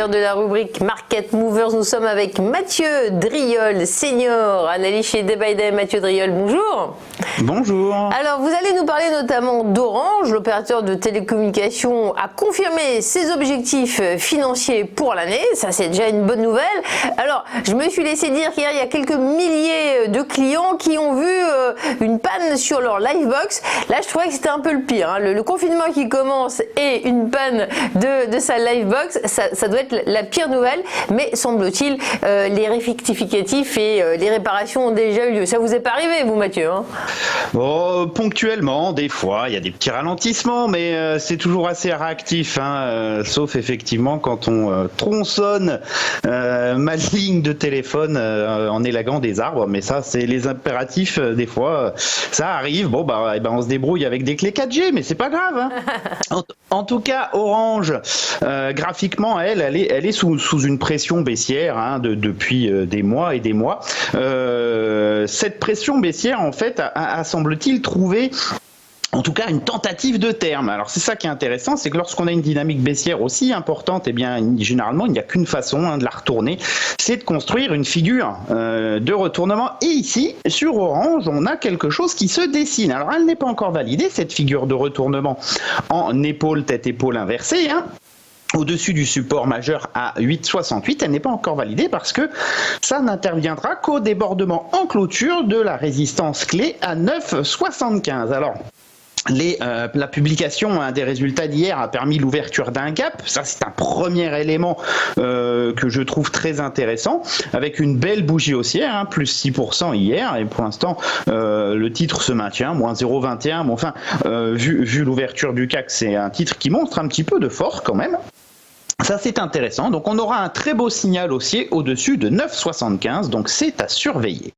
l'heure de la rubrique Market Movers. Nous sommes avec Mathieu Driol, senior analyste chez Day by Day. Mathieu Driol, bonjour. Bonjour. Alors, vous allez nous parler notamment d'Orange. L'opérateur de télécommunications a confirmé ses objectifs financiers pour l'année. Ça, c'est déjà une bonne nouvelle. Alors, je me suis laissé dire qu'hier, il y a quelques milliers de clients qui ont vu une panne sur leur Livebox. Là, je trouvais que c'était un peu le pire. Hein. Le confinement qui commence et une panne de sa Livebox, ça doit être la pire nouvelle. Mais semble-t-il, les rectificatifs et les réparations ont déjà eu lieu. Ça vous est pas arrivé, vous, Mathieu, hein? Bon, ponctuellement, des fois, il y a des petits ralentissements, mais c'est toujours assez réactif, hein, sauf effectivement quand on tronçonne ma ligne de téléphone en élaguant des arbres. Mais ça, c'est les impératifs, des fois, ça arrive. Bon, bah, on se débrouille avec des clés 4G, mais c'est pas grave. Hein. En tout cas, Orange, graphiquement, elle est sous une pression baissière hein, depuis des mois et des mois. Cette pression baissière, en fait, a semble-t-il trouvé en tout cas une tentative de terme. Alors c'est ça qui est intéressant, c'est que lorsqu'on a une dynamique baissière aussi importante, eh bien généralement il n'y a qu'une façon hein, de la retourner, c'est de construire une figure de retournement. Et ici, sur Orange, on a quelque chose qui se dessine. Alors elle n'est pas encore validée, cette figure de retournement en épaule, tête-épaule inversée, hein. Au-dessus du support majeur à 8,68, elle n'est pas encore validée parce que ça n'interviendra qu'au débordement en clôture de la résistance clé à 9,75. Alors, la publication des résultats d'hier a permis l'ouverture d'un gap. Ça, c'est un premier élément que je trouve très intéressant, avec une belle bougie haussière, hein, plus 6% hier. Et pour l'instant, le titre se maintient, moins 0,21. Bon, enfin, vu l'ouverture du CAC, c'est un titre qui montre un petit peu de force quand même. Ça, c'est intéressant. Donc, on aura un très beau signal haussier au-dessus de 9,75. Donc, c'est à surveiller.